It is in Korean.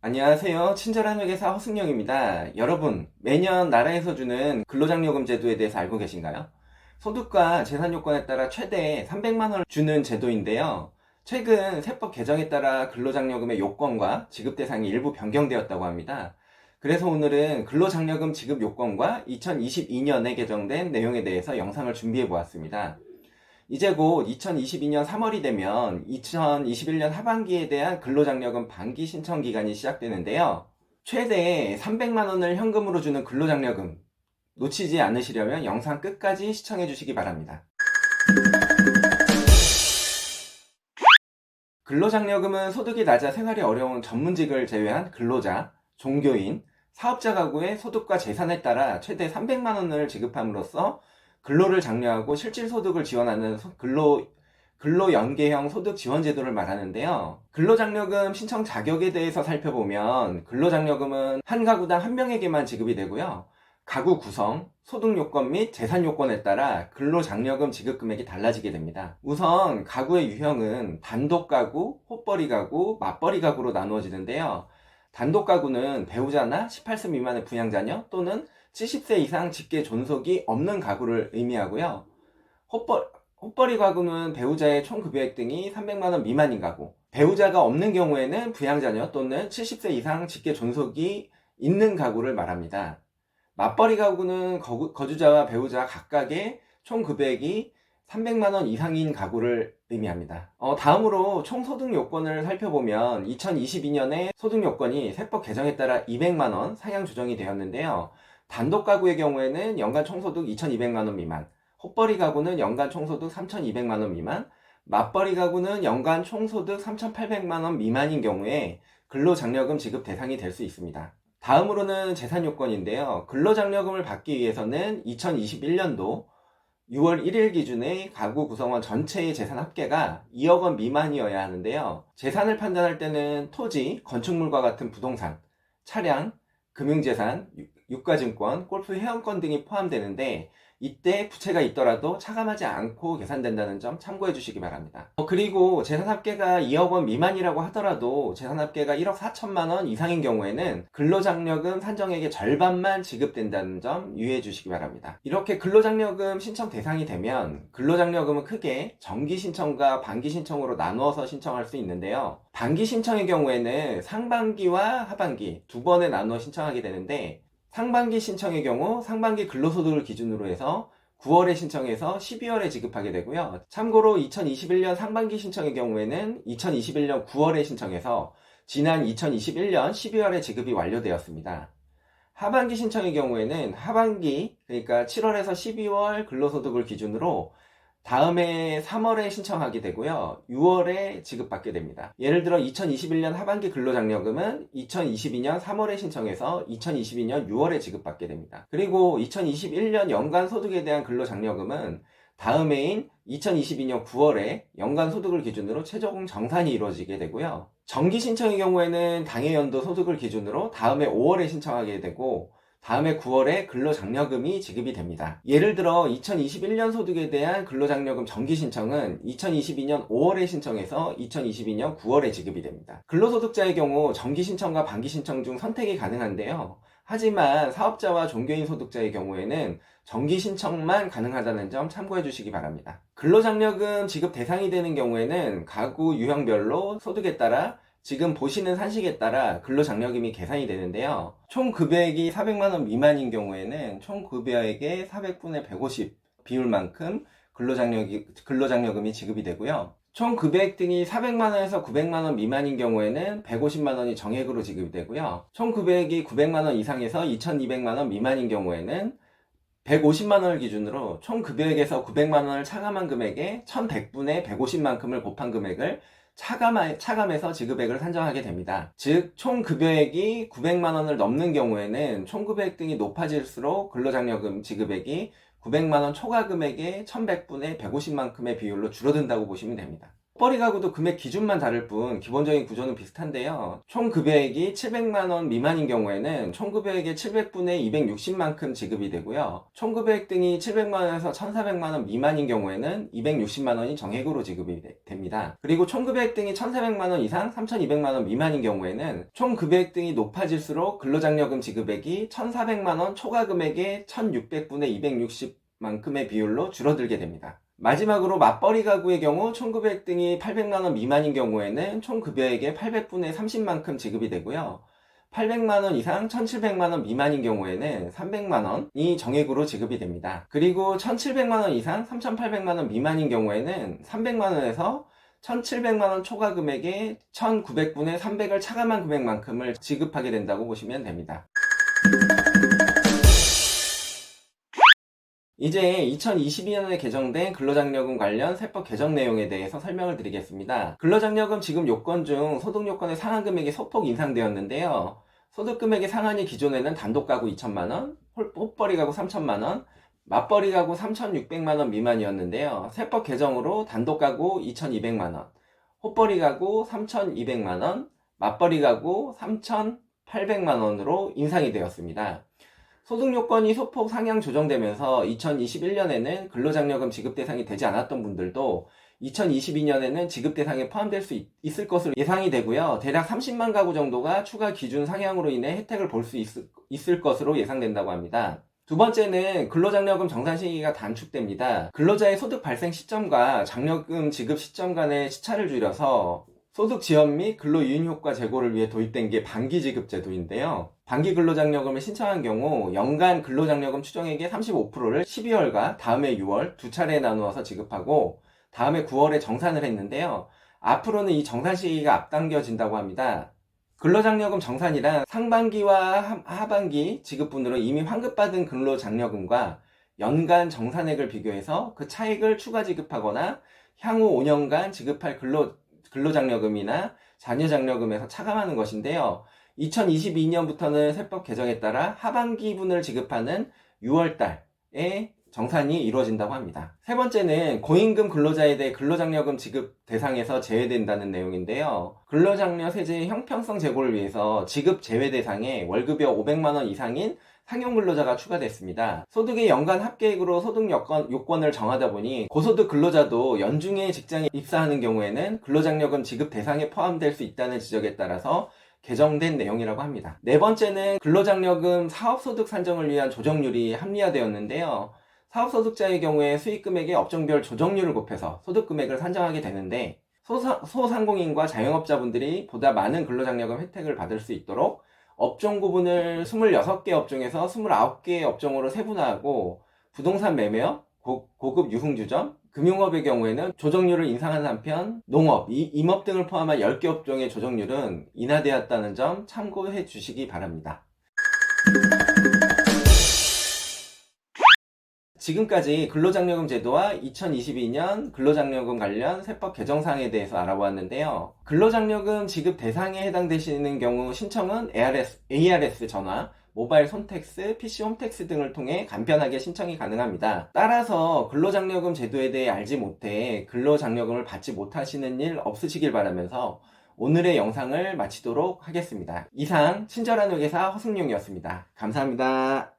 안녕하세요. 친절한 회계사 허승영입니다. 여러분, 매년 나라에서 주는 근로장려금 제도에 대해서 알고 계신가요? 소득과 재산 요건에 따라 최대 300만 원을 주는 제도인데요. 최근 세법 개정에 따라 근로장려금의 요건과 지급 대상이 일부 변경되었다고 합니다. 그래서 오늘은 근로장려금 지급 요건과 2022년에 개정된 내용에 대해서 영상을 준비해 보았습니다. 이제 곧 2022년 3월이 되면 2021년 하반기에 대한 근로장려금 반기 신청 기간이 시작되는데요. 최대 300만 원을 현금으로 주는 근로장려금 놓치지 않으시려면 영상 끝까지 시청해 주시기 바랍니다. 근로장려금은 소득이 낮아 생활이 어려운 전문직을 제외한 근로자, 종교인, 사업자 가구의 소득과 재산에 따라 최대 300만 원을 지급함으로써 근로를 장려하고 실질 소득을 지원하는 근로연계형 소득 지원 제도를 말하는데요. 근로장려금 신청 자격에 대해서 살펴보면 근로장려금은 한 가구당 한 명에게만 지급이 되고요. 가구 구성, 소득 요건 및 재산 요건에 따라 근로장려금 지급 금액이 달라지게 됩니다. 우선 가구의 유형은 단독 가구, 호벌이 가구, 맞벌이 가구로 나누어지는데요. 단독 가구는 배우자나 18세 미만의 부양자녀 또는 70세 이상 직계 존속이 없는 가구를 의미하고요. 호벌이 가구는 배우자의 총 급여액 등이 300만 원 미만인 가구, 배우자가 없는 경우에는 부양자녀 또는 70세 이상 직계 존속이 있는 가구를 말합니다. 맞벌이 가구는 거주자와 배우자 각각의 총 급여액이 300만 원 이상인 가구를 의미합니다. 다음으로 총 소득 요건을 살펴보면 2022년에 소득 요건이 세법 개정에 따라 200만 원 상향 조정이 되었는데요. 단독 가구의 경우에는 연간 총소득 2,200만 원 미만, 호벌이 가구는 연간 총소득 3,200만 원 미만, 맞벌이 가구는 연간 총소득 3,800만 원 미만인 경우에 근로장려금 지급 대상이 될 수 있습니다. 다음으로는 재산 요건인데요. 근로장려금을 받기 위해서는 2021년도 6월 1일 기준의 가구 구성원 전체의 재산 합계가 2억 원 미만이어야 하는데요. 재산을 판단할 때는 토지, 건축물과 같은 부동산, 차량, 금융재산, 유가증권, 골프 회원권 등이 포함되는데 이때 부채가 있더라도 차감하지 않고 계산된다는 점 참고해 주시기 바랍니다. 그리고 재산 합계가 2억 원 미만이라고 하더라도 재산 합계가 1억 4천만 원 이상인 경우에는 근로장려금 산정액의 절반만 지급된다는 점 유의해 주시기 바랍니다. 이렇게 근로장려금 신청 대상이 되면 근로장려금은 크게 정기 신청과 반기 신청으로 나누어서 신청할 수 있는데요. 반기 신청의 경우에는 상반기와 하반기 두 번에 나누어 신청하게 되는데 상반기 신청의 경우 상반기 근로소득을 기준으로 해서 9월에 신청해서 12월에 지급하게 되고요. 참고로 2021년 상반기 신청의 경우에는 2021년 9월에 신청해서 지난 2021년 12월에 지급이 완료되었습니다. 하반기 신청의 경우에는 하반기, 그러니까 7월에서 12월 근로소득을 기준으로 다음해 3월에 신청하게 되고요. 6월에 지급받게 됩니다. 예를 들어 2021년 하반기 근로장려금은 2022년 3월에 신청해서 2022년 6월에 지급받게 됩니다. 그리고 2021년 연간 소득에 대한 근로장려금은 다음 해인 2022년 9월에 연간 소득을 기준으로 최종 정산이 이루어지게 되고요. 정기 신청의 경우에는 당해 연도 소득을 기준으로 다음 해 5월에 신청하게 되고 다음해 9월에 근로장려금이 지급이 됩니다. 예를 들어 2021년 소득에 대한 근로장려금 정기 신청은 2022년 5월에 신청해서 2022년 9월에 지급이 됩니다. 근로소득자의 경우 정기 신청과 반기 신청 중 선택이 가능한데요. 하지만 사업자와 종교인 소득자의 경우에는 정기 신청만 가능하다는 점 참고해 주시기 바랍니다. 근로장려금 지급 대상이 되는 경우에는 가구 유형별로 소득에 따라 지금 보시는 산식에 따라 근로장려금이 계산이 되는데요. 총 급여액이 400만원 미만인 경우에는 총 급여액의 400분의 150 비율만큼 근로장려금이 지급이 되고요. 총 급여액 등이 400만원에서 900만원 미만인 경우에는 150만원이 정액으로 지급이 되고요. 총 급여액이 900만원 이상에서 2200만원 미만인 경우에는 150만원을 기준으로 총 급여액에서 900만원을 차감한 금액에 1100분의 150만큼을 곱한 금액을 차감해서 지급액을 산정하게 됩니다. 즉, 총 급여액이 900만원을 넘는 경우에는 총 급여액 등이 높아질수록 근로장려금 지급액이 900만원 초과 금액의 1100분의 150만큼의 비율로 줄어든다고 보시면 됩니다. 헛벌이 가구도 금액 기준만 다를 뿐 기본적인 구조는 비슷한데요. 총 급여액이 700만원 미만인 경우에는 총 급여액의 700분의 260만큼 지급이 되고요. 총 급여액 등이 700만원에서 1400만원 미만인 경우에는 260만원이 정액으로 지급이 됩니다. 그리고 총 급여액 등이 1400만원 이상 3200만원 미만인 경우에는 총 급여액 등이 높아질수록 근로장려금 지급액이 1400만원 초과 금액의 1600분의 260만큼의 비율로 줄어들게 됩니다. 마지막으로 맞벌이 가구의 경우 총 급여액 등이 800만원 미만인 경우에는 총 급여액의 800분의 30만큼 지급이 되고요. 800만원 이상 1700만원 미만인 경우에는 300만원이 정액으로 지급이 됩니다. 그리고 1700만원 이상 3800만원 미만인 경우에는 300만원에서 1700만원 초과 금액의 1900분의 300을 차감한 금액만큼을 지급하게 된다고 보시면 됩니다. 이제 2022년에 개정된 근로장려금 관련 세법 개정 내용에 대해서 설명을 드리겠습니다. 근로장려금 지급 요건 중 소득요건의 상한 금액이 소폭 인상되었는데요. 소득금액의 상한이 기존에는 단독가구 2천만원, 헛벌이 가구 3천만원, 맞벌이 가구 3,600만원 미만이었는데요. 세법 개정으로 단독가구 2,200만원, 헛벌이 가구 3,200만원, 맞벌이 가구 3,800만원으로 인상이 되었습니다. 소득요건이 소폭 상향 조정되면서 2021년에는 근로장려금 지급 대상이 되지 않았던 분들도 2022년에는 지급 대상에 포함될 수 있을 것으로 예상이 되고요. 대략 30만 가구 정도가 추가 기준 상향으로 인해 혜택을 볼 수 있을 것으로 예상된다고 합니다. 두 번째는 근로장려금 정산 시기가 단축됩니다. 근로자의 소득 발생 시점과 장려금 지급 시점 간의 시차를 줄여서 소득 지연 및 근로 유인 효과 제고를 위해 도입된 게 반기 지급 제도인데요. 반기 근로장려금을 신청한 경우 연간 근로장려금 추정액의 35%를 12월과 다음해 6월 두 차례에 나누어서 지급하고 다음해 9월에 정산을 했는데요. 앞으로는 이 정산 시기가 앞당겨진다고 합니다. 근로장려금 정산이란 상반기와 하반기 지급분으로 이미 환급받은 근로장려금과 연간 정산액을 비교해서 그 차액을 추가 지급하거나 향후 5년간 지급할 근로장려금이나 자녀장려금에서 차감하는 것인데요. 2022년부터는 세법 개정에 따라 하반기분을 지급하는 6월달에 정산이 이루어진다고 합니다. 세 번째는 고임금 근로자에 대해 근로장려금 지급 대상에서 제외된다는 내용인데요. 근로장려 세제의 형평성 제고를 위해서 지급 제외 대상에 월급여 500만원 이상인 상용 근로자가 추가됐습니다. 소득의 연간 합계액으로 소득 요건을 정하다 보니 고소득 근로자도 연중에 직장에 입사하는 경우에는 근로장려금 지급 대상에 포함될 수 있다는 지적에 따라서 개정된 내용이라고 합니다. 네 번째는 근로장려금 사업소득 산정을 위한 조정률이 합리화되었는데요. 사업소득자의 경우에 수익금액의 업종별 조정률을 곱해서 소득금액을 산정하게 되는데 소상공인과 자영업자분들이 보다 많은 근로장려금 혜택을 받을 수 있도록 업종 구분을 26개 업종에서 29개 업종으로 세분화하고 부동산 매매업, 고급 유흥주점, 금융업의 경우에는 조정률을 인상한 한편 농업, 임업 등을 포함한 10개 업종의 조정률은 인하되었다는 점 참고해 주시기 바랍니다. 지금까지 근로장려금 제도와 2022년 근로장려금 관련 세법 개정사항에 대해서 알아보았는데요. 근로장려금 지급 대상에 해당되시는 경우 신청은 ARS 전화, 모바일 손택스, PC 홈택스 등을 통해 간편하게 신청이 가능합니다. 따라서 근로장려금 제도에 대해 알지 못해 근로장려금을 받지 못하시는 일 없으시길 바라면서 오늘의 영상을 마치도록 하겠습니다. 이상 친절한 회계사 허승용이었습니다. 감사합니다.